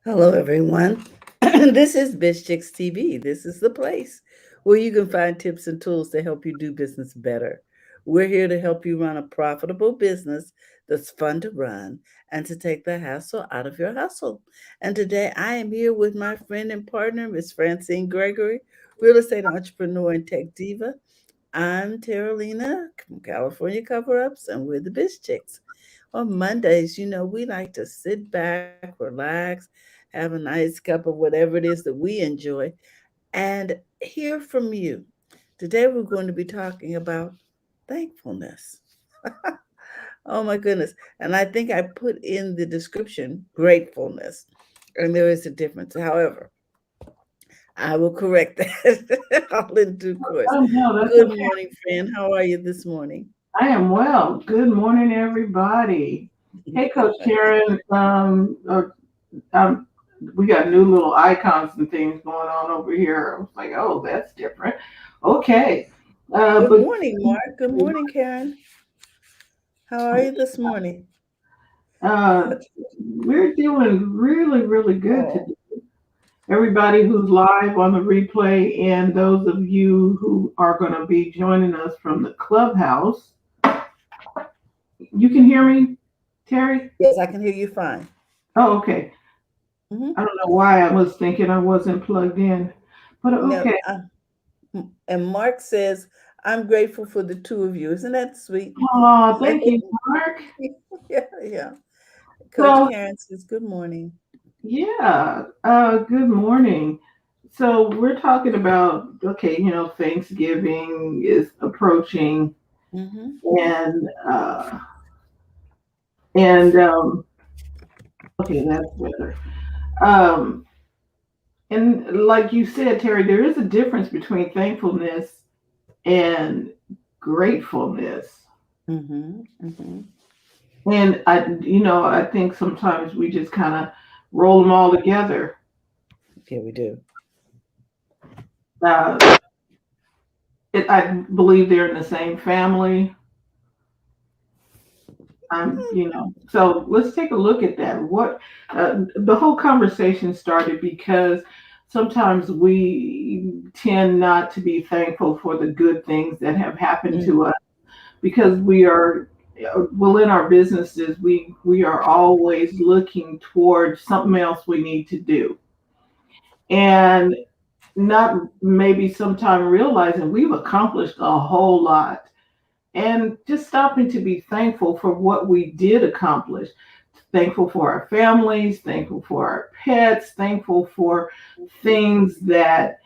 Hello, everyone. This is BizChicks TV. This is the place where you can find tips and tools to help you do business better. We're here to help you run a profitable business that's fun to run and to take the hassle out of your hustle. And today I am here with my friend and partner, Miss Francine Gregory, real estate entrepreneur and tech diva. I'm Terralina from California Cover Ups, and we're the Biz Chicks. On Mondays, we like to sit back, relax, have a nice cup of whatever it is that we enjoy, and hear from you. Today, we're going to be talking about thankfulness. Oh my goodness. And I think I put in the description gratefulness, and there is a difference. However, I will correct that all in due course. Oh, no, that's Good okay. morning, friend. How are you this morning? I am well. Good morning, everybody. Hey, Coach Karen. Um, we got new little icons and things going on over here. I was like, oh, that's different. Okay. Good But morning, Mark. Good morning, Karen. How are you this morning? uh, we're doing really, really good Oh, today. Everybody who's live on the replay, and those of you who are going to be joining us from the clubhouse, you can hear me, Terry? yes, I can hear you fine. Oh, okay. Hmm. I don't know why I was thinking I wasn't plugged in, but No, okay. and Mark says, I'm grateful for the two of you. Isn't that sweet? Oh, thank you, Mark. Yeah, yeah. Coach So, Karen says, good morning. yeah, good morning. So, we're talking about, okay, Thanksgiving is approaching, Hmm. and, and okay, that's better. Um, and like you said, Terry, there is a difference between thankfulness and gratefulness. Hmm. Hmm. And I think sometimes we just kind of roll them all together. Yeah, we do. Uh, I believe they're in the same family. So let's take a look at that. What the whole conversation started because sometimes we tend not to be thankful for the good things that have happened Mm. to us because we are well in our businesses we are always looking towards something else we need to do and not maybe sometime realizing we've accomplished a whole lot and just stopping to be thankful for what we did accomplish, thankful for our families, thankful for our pets, thankful for things that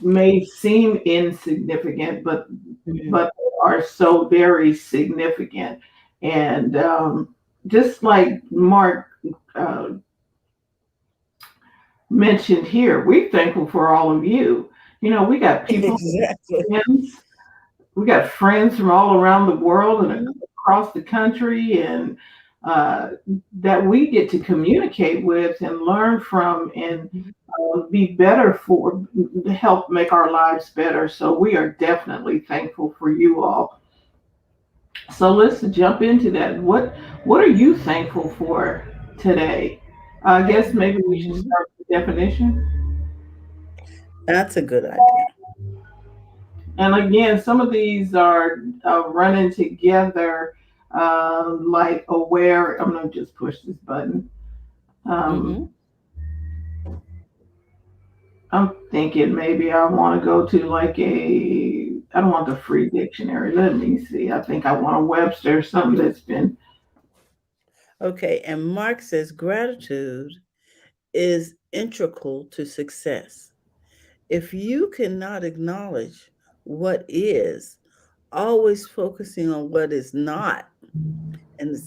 may seem insignificant Mhm. but are so very significant. And just like Mark uh, mentioned here, we're thankful for all of you. We got people, Exactly. friends, we got friends from all around the world and Mhm. across the country, and uh, that we get to communicate with and learn from and Mhm. be better for to help make our lives better. So we are definitely thankful for you all. So let's jump into that. What are you thankful for today? I guess maybe we should Mhm. start with the definition. That's a good idea. And again, some of these are running together, like aware. I'm gonna just push this button. Um, Hmm. I'm thinking maybe I want to go to like a. I don't want the free dictionary. Let me see. I think I want a Webster, something that's been. Okay, and Mark says gratitude is integral to success. If you cannot acknowledge what is, always focusing on what is not, and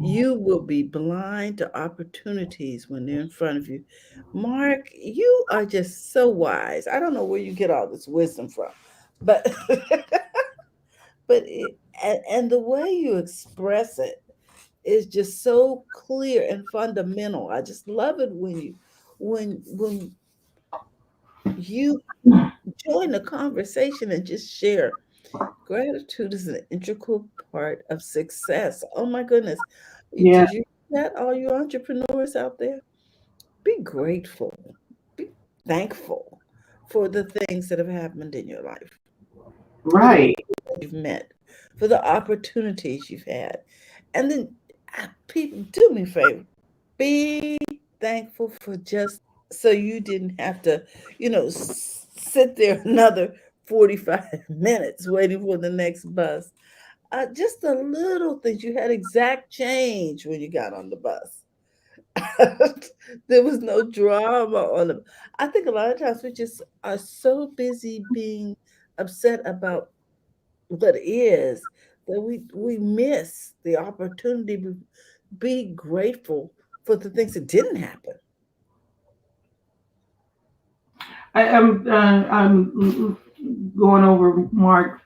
you will be blind to opportunities when they're in front of you. Mark, you are just so wise. I don't know where you get all this wisdom from, but and the way you express it is just so clear and fundamental. I just love it when you join the conversation and just share. Gratitude is an integral part of success. Oh my goodness. Yeah, Did you? that, all you entrepreneurs out there? Be grateful, be thankful for the things that have happened in your life, for the Right. people that you've met, for the opportunities you've had. And then, people, do me a favor, be thankful for just so you didn't have to, sit there another 45 minutes waiting for the next bus. Just the little things. You had exact change when you got on the bus. There was no drama on them. I think a lot of times we just are so busy being upset about what is that we miss the opportunity to be grateful for the things that didn't happen. I'm going over Mark's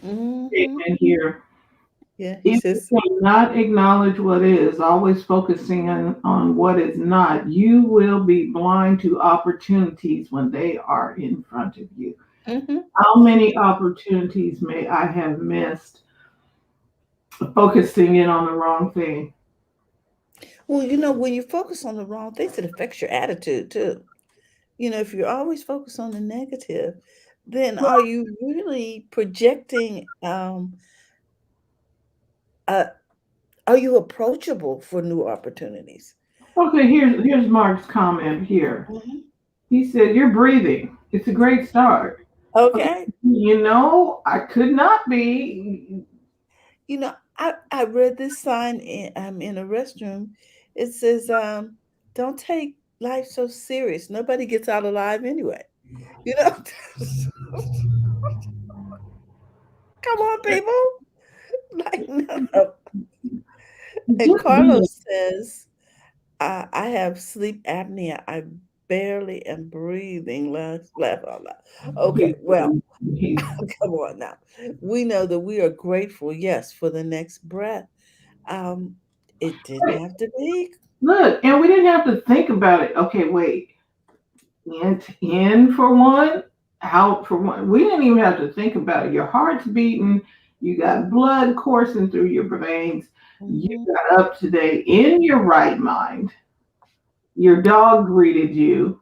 Hmm. statement here. Yeah, he If says. you cannot acknowledge what is, always focusing on what is not, you will be blind to opportunities when they are in front of you. Hmm. How many opportunities may I have missed focusing in on the wrong thing? Well, when you focus on the wrong things, it affects your attitude too. If you're always focused on the negative, then are you really projecting? Uh, are you approachable for new opportunities? Okay, here's Mark's comment here. Mhm. He said, "You're breathing. It's a great start." Okay, Okay. I could not be. I read this sign in a restroom. It says, "Don't take life so serious. Nobody gets out alive anyway." You know, come on, people. Like, no, no. And Just be. Carlos says, I have sleep apnea. I barely am breathing. Laugh out loud. Okay, He's, well, he's come on now. We know that we are grateful, yes, for the next breath. Um, it didn't have to be. look, and we didn't have to think about it. Okay, wait. In for one, out for one. We didn't even have to think about it. Your heart's beating. You got blood coursing through your veins. You Mhm. got up today in your right mind. Your dog greeted you.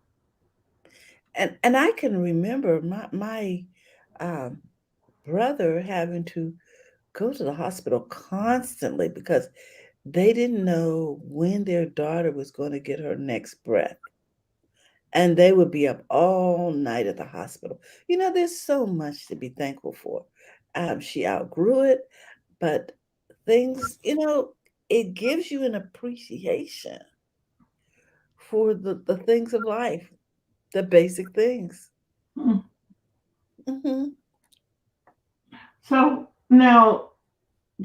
And I can remember my um, brother having to go to the hospital constantly because they didn't know when their daughter was going to get her next breath. And they would be up all night at the hospital. There's so much to be thankful for. She outgrew it, but things, it gives you an appreciation for the things of life, the basic things. Hmm. Hmm. So now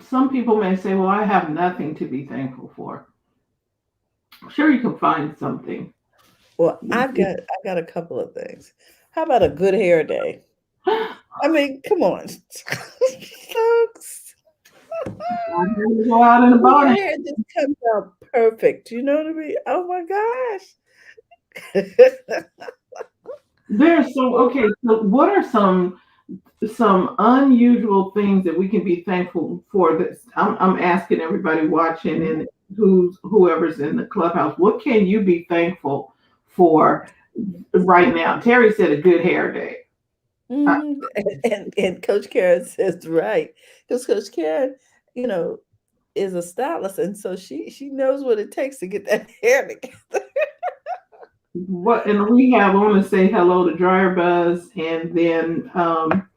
some people may say, well, I have nothing to be thankful for. Sure, you can find something. Well, I got a couple of things. How about a good hair day? I mean, come on, folks. I had to go out in a When your bonnet. hair just comes out perfect, you know what I mean? Oh my gosh. There's so okay. So what are some unusual things that we can be thankful for? This I'm asking everybody watching and whoever's in the clubhouse. What can you be thankful for right now? Terry said a good hair day. I, Hmm. And Coach Karen says right, because Coach Karen, you know, is a stylist, and so she knows what it takes to get that hair together. what and we have. I want to say hello to Dryer Buzz and then um,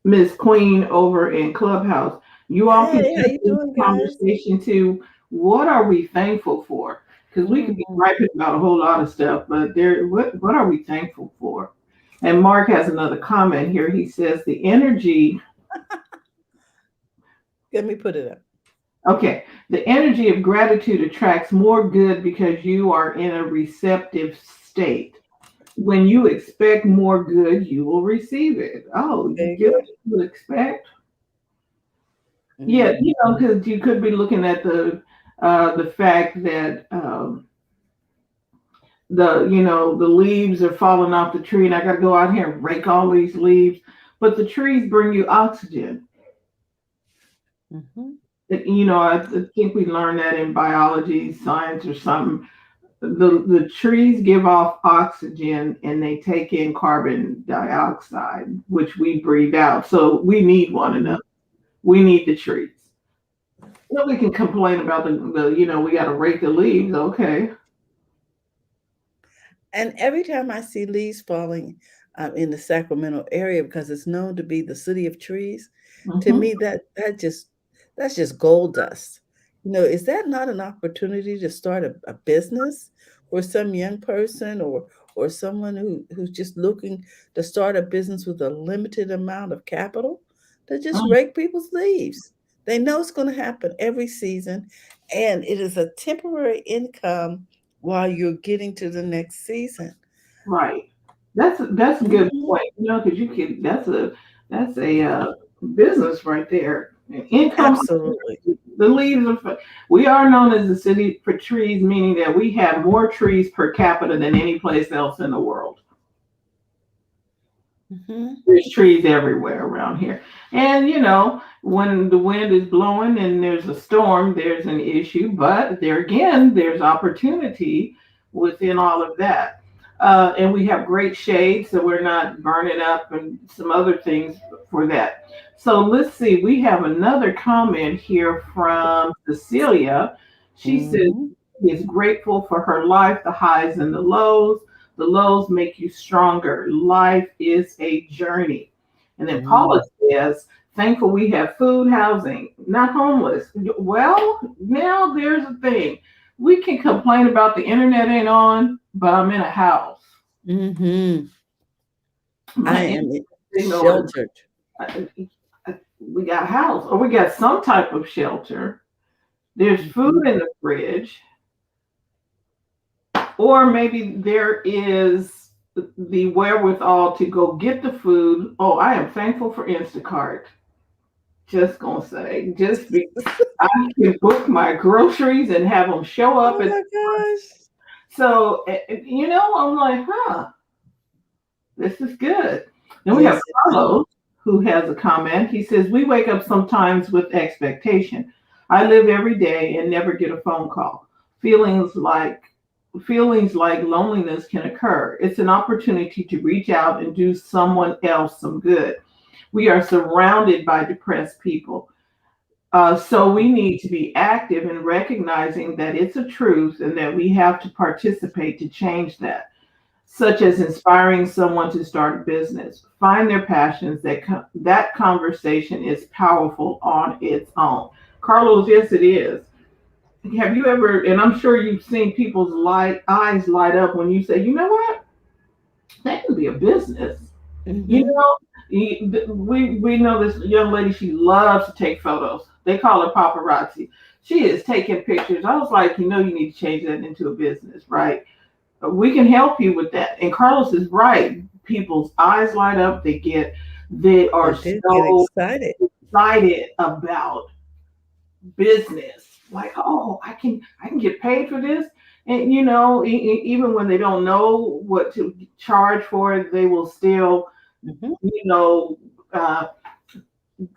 Miss Queen over in Clubhouse. You all can Hey, how jump you in doing, the guys? conversation too. What are we thankful for? Because we could be Hmm. griping about a whole lot of stuff, but what are we thankful for? And Mark has another comment here. He says the energy, Let me put it up. okay, the energy of gratitude attracts more good because you are in a receptive state. When you expect more good, you will receive it. Oh, There you you get go. what you expect. Yeah, Hmm. because you could be looking at the fact that the leaves are falling off the tree, and I got to go out here and rake all these leaves. But the trees bring you oxygen. Hmm. I think we learned that in biology, science, or something. The trees give off oxygen and they take in carbon dioxide, which we breathe out. So we need one Mhm. another. We need the trees. Nobody can complain about we got to rake the leaves. Okay. And every time I see leaves falling in the Sacramento area, because it's known to be the city of trees, to Hmm. me that's just gold dust. Is that not an opportunity to start a business for some young person or someone who's just looking to start a business with a limited amount of capital to just rake people's leaves? They know it's going to happen every season, and it is a temporary income while you're getting to the next season. Right. That's a good Mhm. point. Because you can. That's a business right there. An income. Absolutely. The leaves are. We are known as the city for trees, meaning that we have more trees per capita than any place else in the world. Mhm. There's trees everywhere around here. And when the wind is blowing and there's a storm, there's an issue. But there again, there's opportunity within all of that. And we have great shade, so we're not burning up and some other things for that. So let's see, we have another comment here from Cecilia. She says, Mhm. is grateful for her life, the highs and the lows. The lows make you stronger. Life is a journey. And then Paula Mm. says, thankful we have food, housing, not homeless. Well, now there's a thing. We can complain about the internet ain't on, but I'm in a house. Mhm. My I internet am signal is, sheltered. we got a house, or we got some type of shelter. There's food Mhm. in the fridge, or maybe there is the wherewithal to go get the food. Oh, I am thankful for Instacart. Just gonna say, just be, I can book my groceries and have them show up Oh at. my gosh. So I'm like, huh, this is good. Then we have Yes, it is. Carlos who has a comment. He says, we wake up sometimes with expectation. I live every day and never get a phone call. Feelings like feelings like loneliness can occur. It's an opportunity to reach out and do someone else some good. We are surrounded by depressed people. So we need to be active in recognizing that it's a truth and that we have to participate to change that, such as inspiring someone to start a business, find their passions. That conversation is powerful on its own. Carlos, yes, it is. Have you ever? And I'm sure you've seen people's eyes light up when you say, you know what, that could be a business. You Mhm. know, we know this young lady. She loves to take photos. They call her paparazzi. She is taking pictures. I was like, you need to change that into a business, right? We can help you with that. And Carlos is right. People's eyes light up. They They are do get so excited. excited about business. Like, oh, I can get paid for this. And even when they don't know what to charge for it, they will still, Mhm. you know, uh,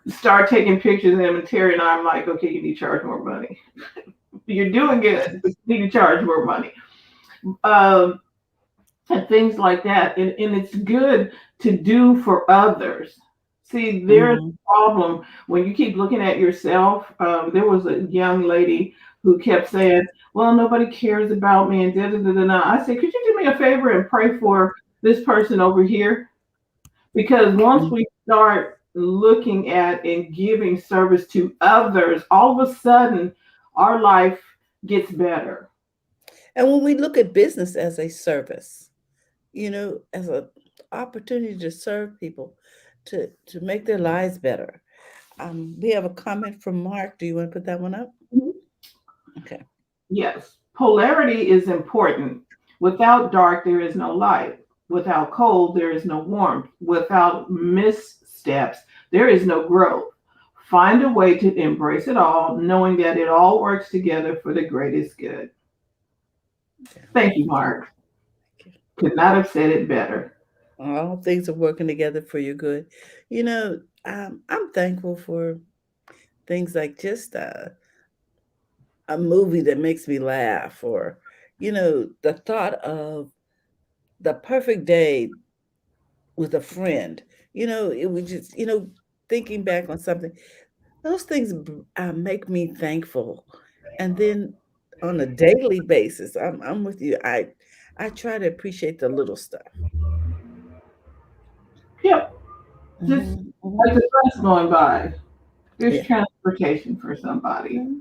start taking pictures of them. And Terry and I'm like, okay, you need to charge more money. You're doing good, but you need to charge more money. Um, and things like that. And it's good to do for others. See, there's Mhm. a problem when you keep looking at yourself. There was a young lady who kept saying, well, nobody cares about me and da da da da. Da. I said, could you do me a favor and pray for this person over here? Because once Mhm. we start looking at and giving service to others, all of a sudden our life gets better. And when we look at business as a service, as an opportunity to serve people, to make their lives better. We have a comment from Mark. Do you want to put that one up? Okay. Yes, polarity is important. Without dark, there is no light. Without cold, there is no warmth. Without missteps, there is no growth. Find a way to embrace it all, knowing that it all works together for the greatest good. Yeah. Thank you, Mark. Thank you. Could not have said it better. All things are working together for your good. I'm thankful for things like just a movie that makes me laugh, or the thought of the perfect day with a friend. It would just thinking back on something. Those things make me thankful. And then on a daily basis, I'm with you. I try to appreciate the little stuff. Yep. Just Hmm, like hmm. the bus going by. There's Yeah. transportation for somebody. Mhm.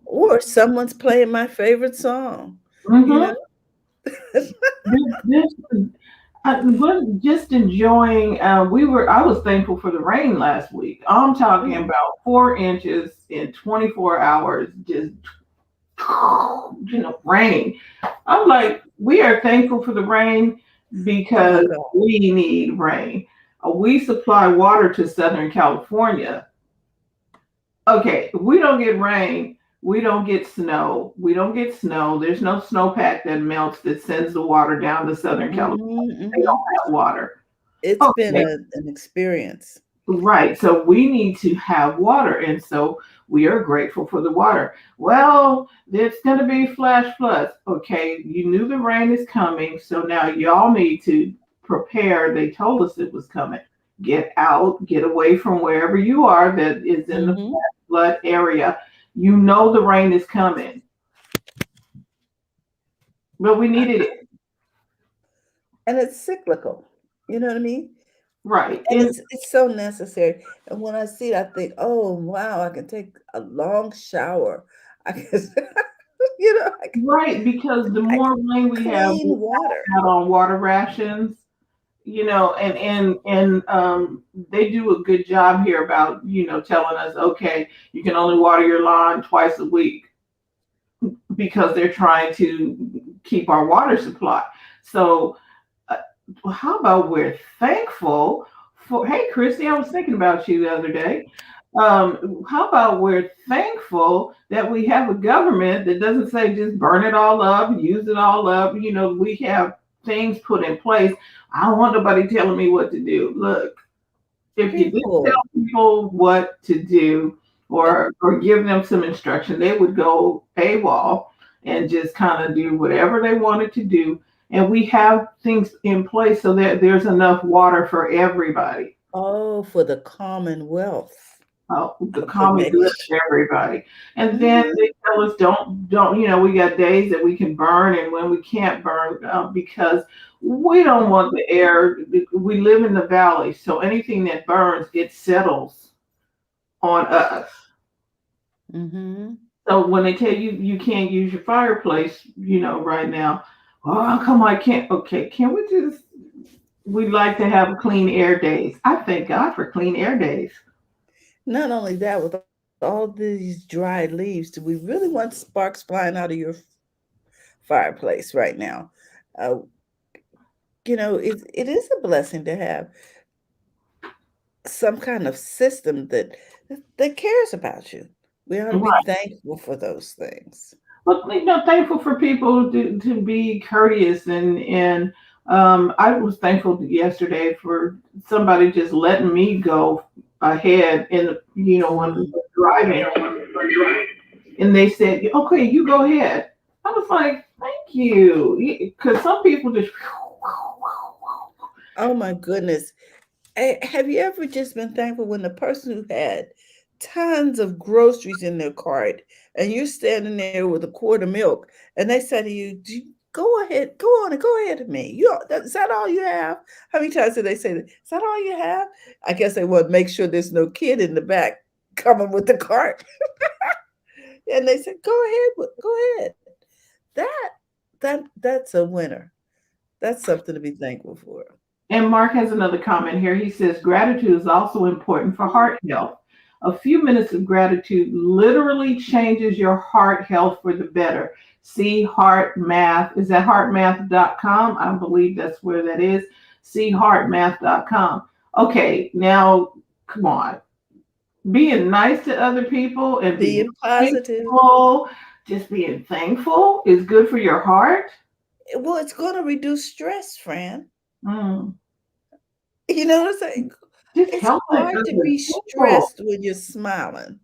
Or someone's playing my favorite song, you know? Mm-hmm. This, I was just enjoying. I was thankful for the rain last week. I'm talking Mm, about 4 inches in 24 hours. Just rain. I'm like, we are thankful for the rain oh my because God. we need rain. We supply water to Southern California. Okay, if we don't get rain, we don't get snow. We don't get snow. There's no snowpack that melts that sends the water down to Southern California. Hmm, They hmm. don't have water. It's been Okay, an experience. right. So we need to have water. And so we are grateful for the water. Well, there's going to be flash floods. Okay, you knew the rain is coming. So now y'all need to prepare. They told us it was coming. Get out, get away from wherever you are that is in the Hmm. flash flood area. You know the rain is coming, but we needed it. And it's cyclical. You know what I mean? Right. And And it's so necessary. And when I see it, I think, oh wow, I can take a long shower. I can, right, because the I can more rain we have, clean we're water. out on water rations. And they do a good job here about telling us, okay, you can only water your lawn twice a week because they're trying to keep our water supply. So uh, how about we're thankful for, hey Christy, I was thinking about you the other day. How about we're thankful that we have a government that doesn't say just burn it all up, use it all up. We have things put in place. I don't want nobody telling me what to do. Look, if you didn't People, tell people what to do, or give them some instruction, they would go AWOL and just kind of do whatever they wanted to do. And we have things in place so that there's enough water for everybody. oh, for the commonwealth The of the common good nation. of everybody. And then Hmm. they tell us don't we got days that we can burn and when we can't burn, because we don't want the air. We live in the valley, so anything that burns, it settles on us. Hmm. So when they tell you you can't use your fireplace, right now, oh, how come I can't? Okay, can we just? We like to have clean air days. I thank God for clean air days. Not only that, with all these dry leaves, do we really want sparks flying out of your fireplace right now? Uh, it is a blessing to have some kind of system that cares about you. We ought to be Right. thankful for those things. Well, thankful for people to be courteous, and I was thankful yesterday for somebody just letting me go ahead in when we Mm. were driving, and they said, okay, you go ahead. I was like, thank you, because some people just Oh my goodness. Have you ever just been thankful when the person who had tons of groceries in their cart and you're standing there with a quart of milk and they say to you, go ahead, go on and go ahead of me. Is that all you have? How many times did they say that? Is that all you have? I guess they want to make sure there's no kid in the back coming with the cart. And they said, go ahead, go ahead. That that's a winner. That's something to be thankful for. And Mark has another comment here. He says gratitude is also important for heart health. A few minutes of gratitude literally changes your heart health for the better. See Heart Math. Is that heartmath.com? I believe that's where that is. See heartmath.com. Okay, now come on. Being nice to other people and being Being positive. thankful, just being thankful is good for your heart. Well, it's going to reduce stress, Fran. Mm. You know what I'm saying? Just It's helping hard to other be people. stressed when you're smiling.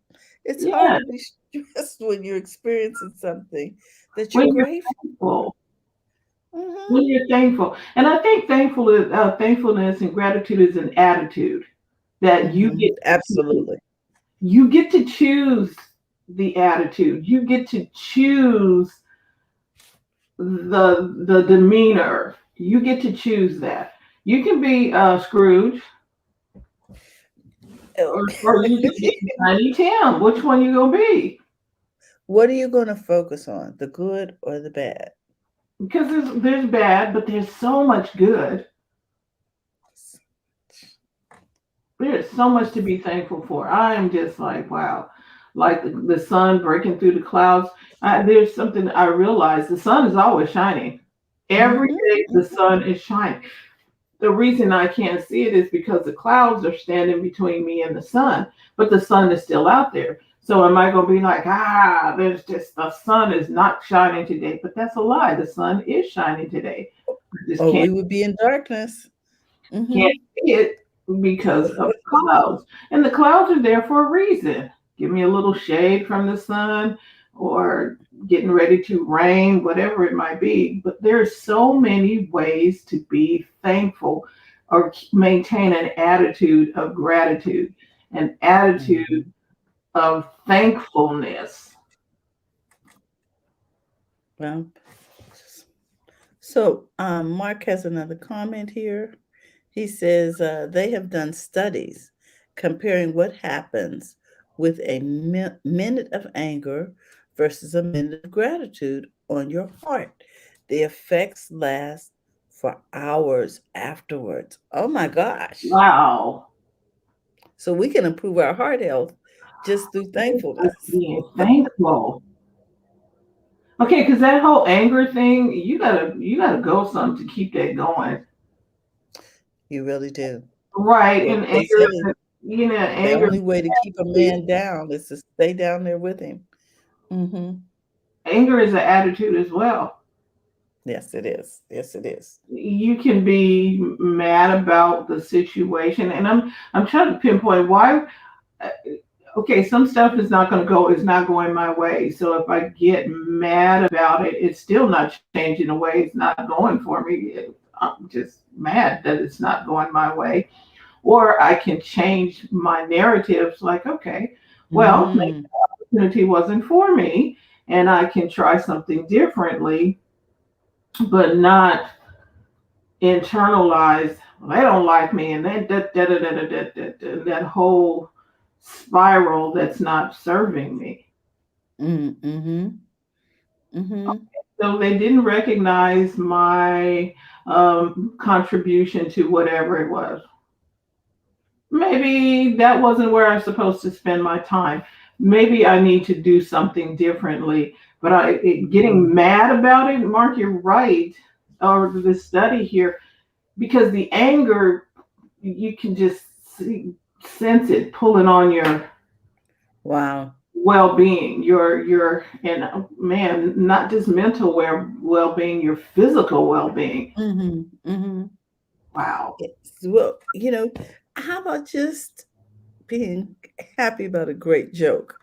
It's hard Yeah, to be stressed when you're experiencing something that you're when you're grateful for. thankful, Hmm. when you're thankful, and I think thankfulness and gratitude is an attitude that Absolutely. you get to choose the attitude. You get to choose the demeanor. You get to choose that. You can be Scrooge, Oh. or you can be Tiny Tim. Which one you gonna be? What are you going to focus on, the good or the bad? Because there's bad, but there's so much good. There's so much to be thankful for. I'm just like, wow. Like the sun breaking through the clouds. There's something I realize the sun is always shining. Every Hmm. day the sun is shining. The reason I can't see it is because the clouds are standing between me and the sun, but the sun is still out there. So am I going to be like, there's just the sun is not shining today? But that's a lie. The sun is shining today. I just Or can't we would be in darkness. can't Hmm. see it because of clouds. And the clouds are there for a reason. Give me a little shade from the sun or getting ready to rain, whatever it might be. But there's so many ways to be thankful or maintain an attitude of gratitude, an attitude Hmm. of thankfulness. Well, so Mark has another comment here. He says they have done studies comparing what happens with a minute of anger versus a minute of gratitude on your heart. The effects last for hours afterwards. Oh my gosh. Wow. So we can improve our heart health just through Just thankfulness. being thankful. Okay, because that whole anger thing, you gotta go some to keep that going. You really do. Right, Well, and they say anger, the anger, only way to keep a man down is to stay down there with him. Hmm. anger is an attitude as well. Yes, it is. Yes, it is. You can be mad about the situation, and I'm trying to pinpoint why. uh, Okay, some stuff is not going my way. So if I get mad about it, it's still not changing the way. It's not going for me. I'm just mad that it's not going my way. Or I can change my narratives like, okay, well, maybe Mm, the opportunity wasn't for me and I can try something differently, but not internalize, well, they don't like me and then that whole spiral that's not serving me. mm-hmm, mm-hmm. So they didn't recognize my contribution to whatever it was. Maybe that wasn't where I'm supposed to spend my time. Maybe I need to do something differently. But getting mad about it, Mark, you're right. Or the study here, because the anger, you can just sense it pulling on your Wow. well-being, your and man, not just mental well-being, your physical well-being. Mm-hmm, mm-hmm. Wow. Yes. Well, how about just being happy about a great joke?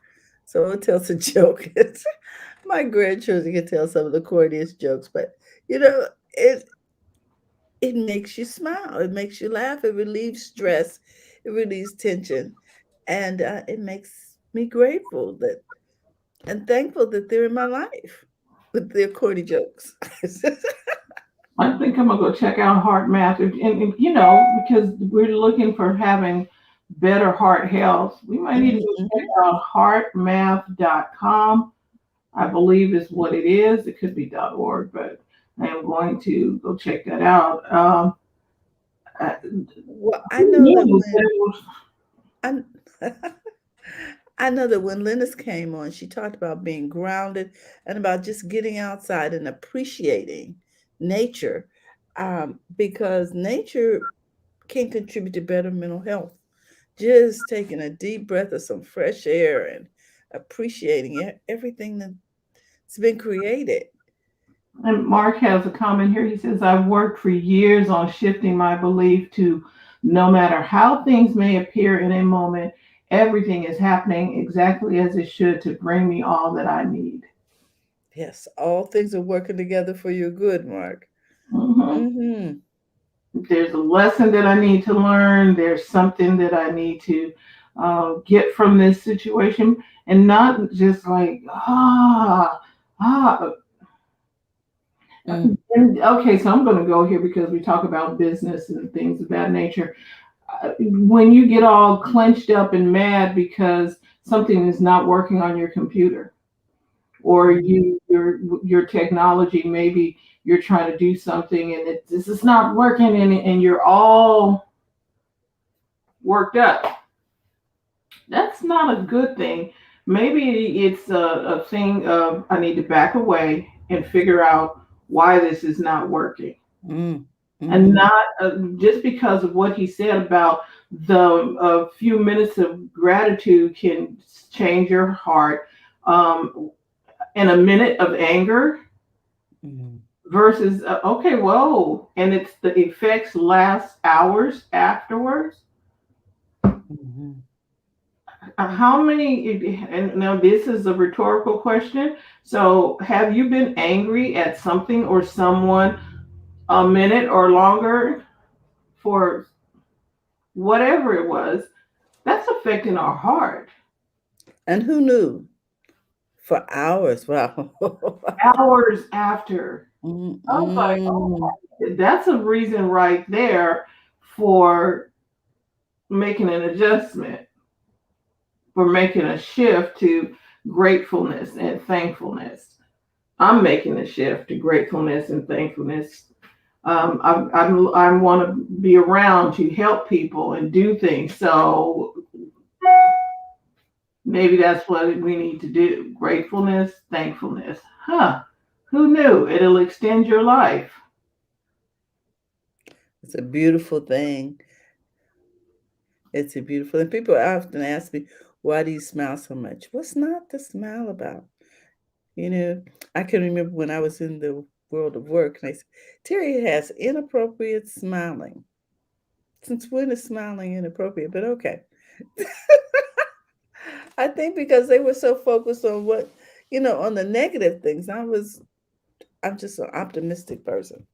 So I'll tell us a joke. My grandchildren can tell some of the corniest jokes, but it it makes you smile. It makes you laugh. It relieves stress. It relieves tension, and it makes me grateful that and thankful that they're in my life with their corny jokes. I think I'm gonna go check out heart math, and because we're looking for having better heart health, we might need to Mhm, go check mhm. out heartmath.com. I believe is what it is. It could be .org, but I am going to go check that out. Well, I Who know that knew when that was I I know that when Linus came on, she talked about being grounded and about just getting outside and appreciating nature, because nature can contribute to better mental health. Just taking a deep breath of some fresh air and appreciating everything that's been created. And Mark has a comment here. He says, I've worked for years on shifting my belief to no matter how things may appear in a moment, Everything is happening exactly as it should to bring me all that I need. Yes, all things are working together for your good, Mark. Hmm. Mm-hmm. There's a lesson that I need to learn. There's something that I need to get from this situation, and not just like ah. Mm. And okay, so I'm going to go here because we talk about business and things of that nature. When you get all clenched up and mad because something is not working on your computer, or Mm. your technology, maybe you're trying to do something and this is not working, and you're all worked up. That's not a good thing. Maybe it's a thing of I need to back away and figure out why this is not working, Mm. and Mm-hmm. not just because of what he said about the a few minutes of gratitude can change your heart, and a minute of anger Mm-hmm. versus okay, whoa, and it's the effects last hours afterwards. Mm-hmm. How many, and now this is a rhetorical question, so have you been angry at something or someone a minute or longer for whatever it was? That's affecting our heart. And who knew? For hours. Wow. Hours after. I was like, Mm-mm. oh, that's a reason right there for making an adjustment, for making a shift to gratefulness and thankfulness. I'm making a shift to gratefulness and thankfulness. I want to be around to help people and do things. So maybe that's what we need to do. Gratefulness, thankfulness. Huh. Who knew? It'll extend your life. It's a beautiful thing. It's a beautiful, and people often ask me, why do you smile so much? What's not to smile about? You know, I can remember when I was in the world of work, and they said, Terry has inappropriate smiling. Since when is smiling inappropriate? But okay. I think because they were so focused on what, on the negative things. I'm just an optimistic person.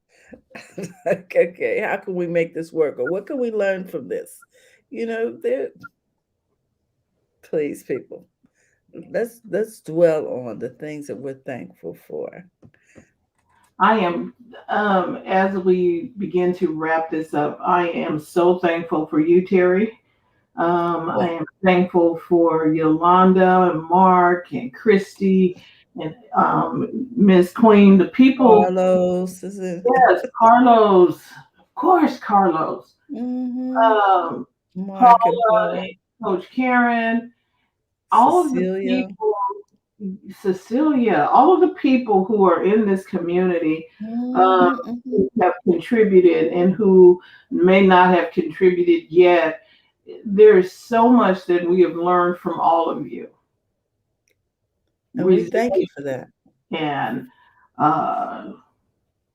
Like, okay, how can we make this work? Or what can we learn from this? There, please, people. Let's dwell on the things that we're thankful for. I am, as we begin to wrap this up, I am so thankful for you, Terry. I Yeah. am thankful for Yolanda and Mark and Christy and Miss Queen, the people. Carlos is it? Yes, Carlos, of course, Carlos. Mm-hmm. Um, Mark and Paula Paul, and Coach Karen, all of the Cecilia. people, Cecilia, all of the people who are in this community, um, Mm-hmm, mm-hmm. who have contributed and who may not have contributed yet. There's so much that we have learned from all of you. And we Resilience, thank you for that. and uh,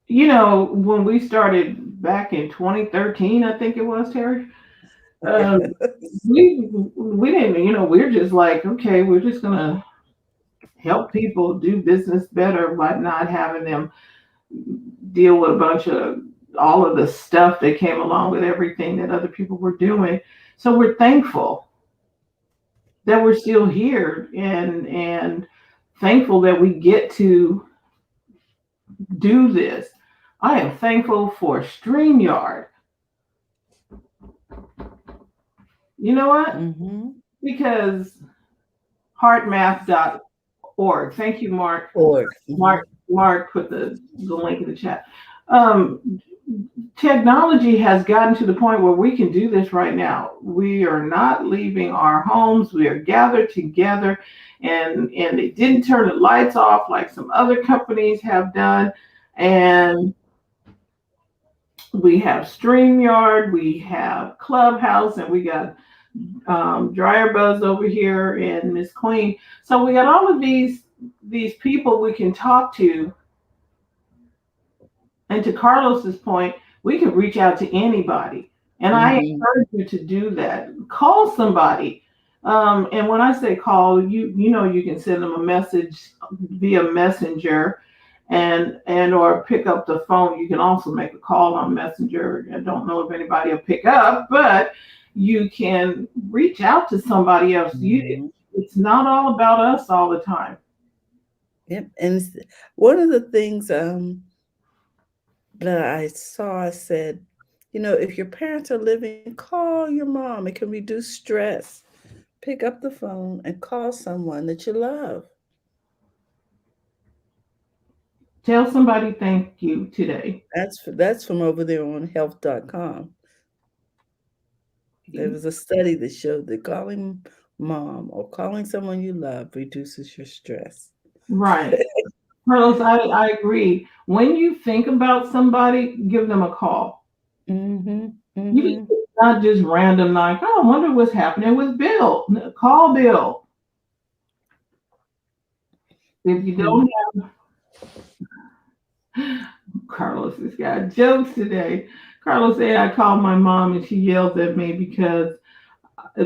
when we started back in 2013, I think it was, Terry. Um, we didn't, we're just like, okay, we're just gonna help people do business better by not having them deal with a bunch of all of the stuff that came along with everything that other people were doing. So we're thankful that we're still here, and thankful that we get to do this. I am thankful for StreamYard. You know what? Mm-hmm. Because heartmath.org. Thank you, Mark. Org. Mm-hmm. Mark put the link in the chat. Um, Technology has gotten to the point where we can do this right now. We are not leaving our homes. We are gathered together, and they didn't turn the lights off like some other companies have done. And we have StreamYard, we have Clubhouse, and we got Dryer Buzz over here and Miss Queen. So we got all of these people we can talk to. And to Carlos's point, we can reach out to anybody. And I Mm-hmm. encourage you to do that. Call somebody. And when I say call, you can send them a message via messenger, and or pick up the phone. You can also make a call on messenger. I don't know if anybody will pick up, but you can reach out to somebody else. Mhm. It's not all about us all the time. Yep. And one of the things that I saw said, if your parents are living, call your mom. It can reduce stress. Pick up the phone and call someone that you love. Tell somebody thank you today. That's from over there on health.com. There was a study that showed that calling mom or calling someone you love reduces your stress. Right. Carlos, I agree. When you think about somebody, give them a call. Mhm. You Mhm. not just random like, oh, I wonder what's happening with Bill. Call Bill. If you Mhm. don't have Carlos has got jokes today. Carlos said I called my mom and she yells at me because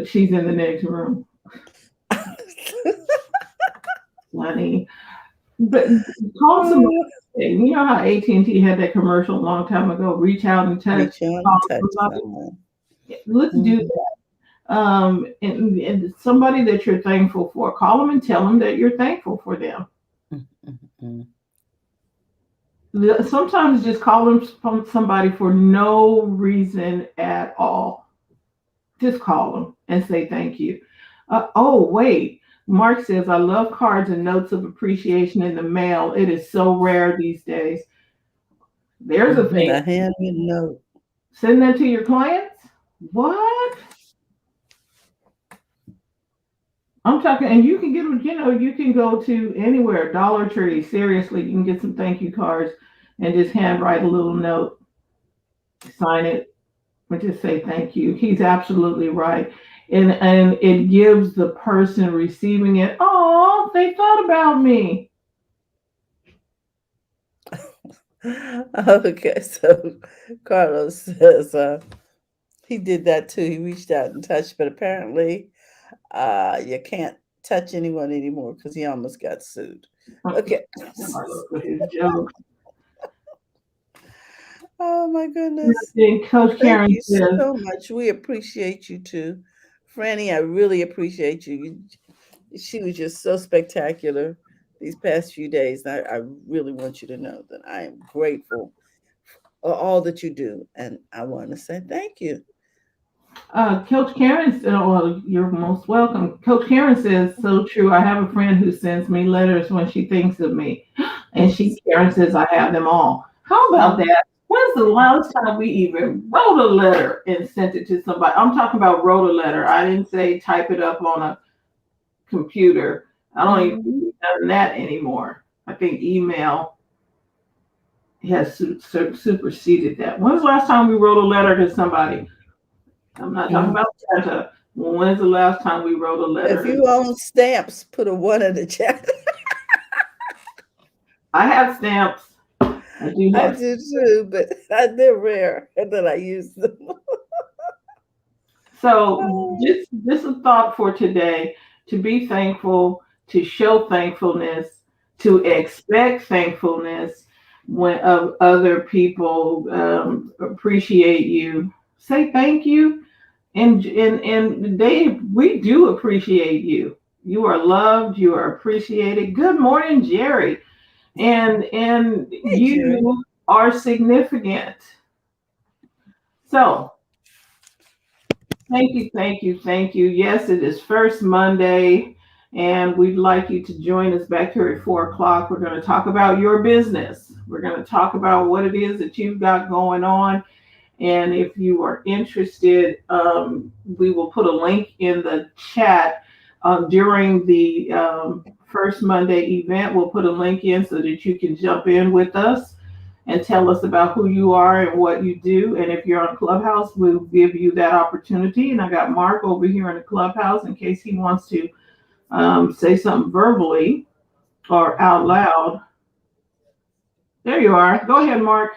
she's in the next room. Funny. But call somebody. Oh, You know how AT&T had that commercial a long time ago? Reach out and touch. reach out Call and touch somebody. someone. Let's do Mhm. that. And somebody that you're thankful for, call them and tell them that you're thankful for them. Mhm. Mhm. Sometimes just call them somebody for no reason at all. Just call them and say thank you. Oh, wait. Mark says, I love cards and notes of appreciation in the mail. It is so rare these days. There's a Mhm. thing. A handwritten note. Send that to your clients? What? I'm talking, and you can get them, you can go to anywhere, Dollar Tree, seriously, you can get some thank you cards and just handwrite a little note, sign it, and just say thank you. He's absolutely right. And it gives the person receiving it, oh, they thought about me. Okay, so Carlos says he did that too. He reached out and touched, but apparently you can't touch anyone anymore because he almost got sued. Okay. Carlos with his jokes. Oh my goodness. And Coach Thank Karen you says, so much. We appreciate you too. Franny, I really appreciate you. She was just so spectacular these past few days. I really want you to know that I am grateful for all that you do. And I want to say thank you. Coach Karen said, well, you're most welcome. Coach Karen says, so true. I have a friend who sends me letters when she thinks of me. And Karen says, I have them all. How about Mhm. that? When's the last time we even wrote a letter and sent it to somebody? I'm talking about wrote a letter. I didn't say type it up on a computer. I don't even Mhm. do that anymore. I think email has superseded that. When's the last time we wrote a letter to somebody? I'm not talking Mhm. about Santa. When's the last time we wrote a If letter? you own stamps, put a one in the chat. I have stamps. I do I have. do too, but they're rare, and then I use them. So just a thought for today: to be thankful, to show thankfulness, to expect thankfulness when other people appreciate you. Say thank you, and we do appreciate you. You are loved. You are appreciated. Good morning, Jerry. And Hey, Jerry. you are significant. So thank you, thank you, thank you. Yes, it is first Monday, and we'd like you to join us back here at 4 o'clock. We're going to talk about your business. We're going to talk about what it is that you've got going on. And if you are interested, we will put a link in the chat during the first Monday event. We'll put a link in so that you can jump in with us and tell us about who you are and what you do. And if you're on Clubhouse, we'll give you that opportunity. And I got Mark over here in the Clubhouse in case he wants to say something verbally or out loud. There you are. Go ahead, Mark.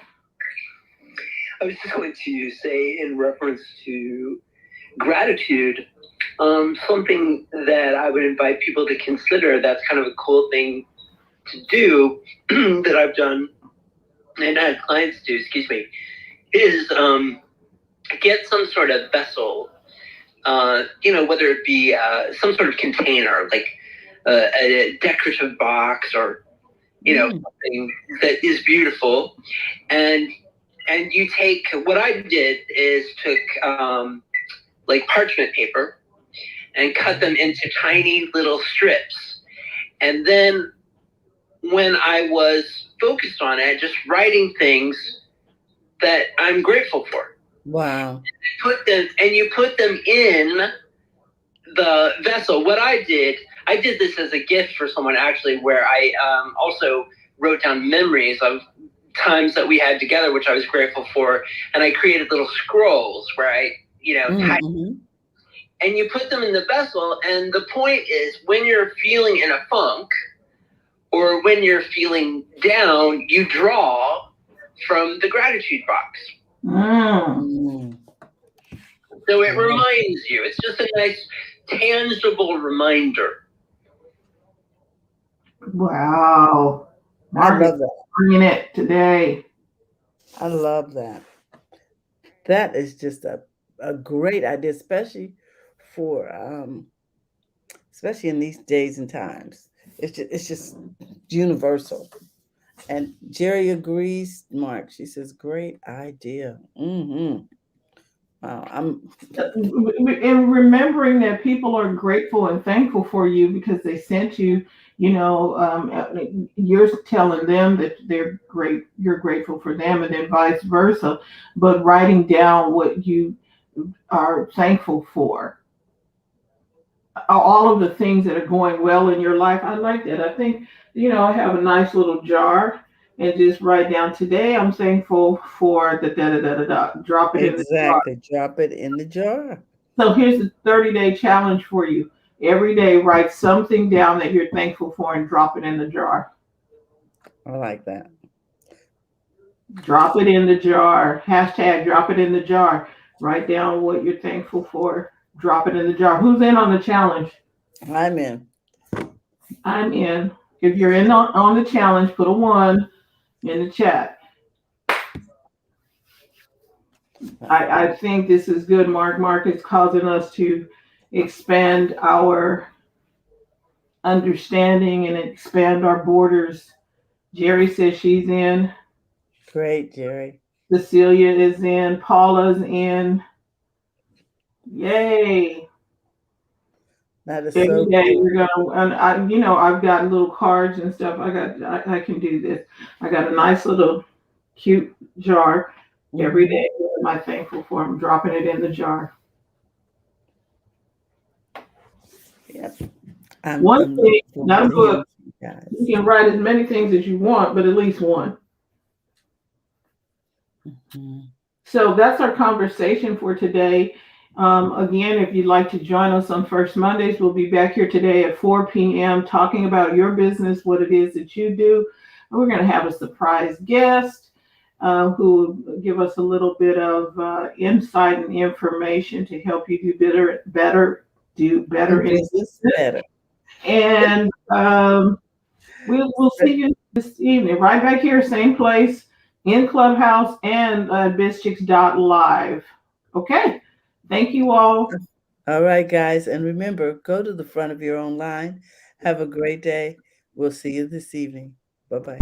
I was just going to say, in reference to gratitude, Something that I would invite people to consider, that's kind of a cool thing to do that I've done and had clients do, excuse me, is get some sort of vessel, whether it be some sort of container, like a decorative box, or something that is beautiful, and you take, what I did is took like parchment paper and cut them into tiny little strips, and then when I was focused on it, just writing things that I'm grateful for. Wow. You put them in the vessel. What I did this as a gift for someone, actually, where I also wrote down memories of times that we had together, which I was grateful for, and I created little scrolls where I, typed, and you put them in the vessel. And the point is, when you're feeling in a funk or when you're feeling down, you draw from the gratitude box. So it reminds you. It's just a nice, tangible reminder. Wow. I love that. Bringing it today. I love that. That is just a great idea, for especially in these days and times. It's just universal. And Jerry agrees, Mark. She says, great idea. Wow. And remembering that people are grateful and thankful for you because they sent you, you're telling them that they're great, you're grateful for them, and then vice versa. But writing down what you are thankful for, all of the things that are going well in your life. I like that. I think, I have a nice little jar and just write down, today I'm thankful for the da da da da da. Drop it in the jar. Exactly. Drop it in the jar. So here's the 30-day challenge for you. Every day, write something down that you're thankful for and drop it in the jar. I like that. Drop it in the jar. Hashtag drop it in the jar. Write down what you're thankful for. Drop it in the jar. Who's in on the challenge? I'm in. I'm in. If you're in on the challenge, put a 1 in the chat. I think this is good, Mark. Mark is causing us to expand our understanding and expand our borders. Jerry says she's in. Great, Jerry. Cecilia is in. Paula's in. Yay. That is Every so day cool. we're gonna, and I've got little cards and stuff. I can do this. I got a nice little cute jar. Every day, what am I thankful for? I'm dropping it in the jar. Yep. One thing, not a book. Guys. You can write as many things as you want, but at least one. So that's our conversation for today. Again, if you'd like to join us on First Mondays, we'll be back here today at 4 p.m. talking about your business, what it is that you do. And we're going to have a surprise guest who will give us a little bit of insight and information to help you do better in business. Better. And we'll see you this evening, right back here, same place, in Clubhouse and BizChicks.live. Okay. Thank you all. All right, guys. And remember, go to the front of your own line. Have a great day. We'll see you this evening. Bye-bye.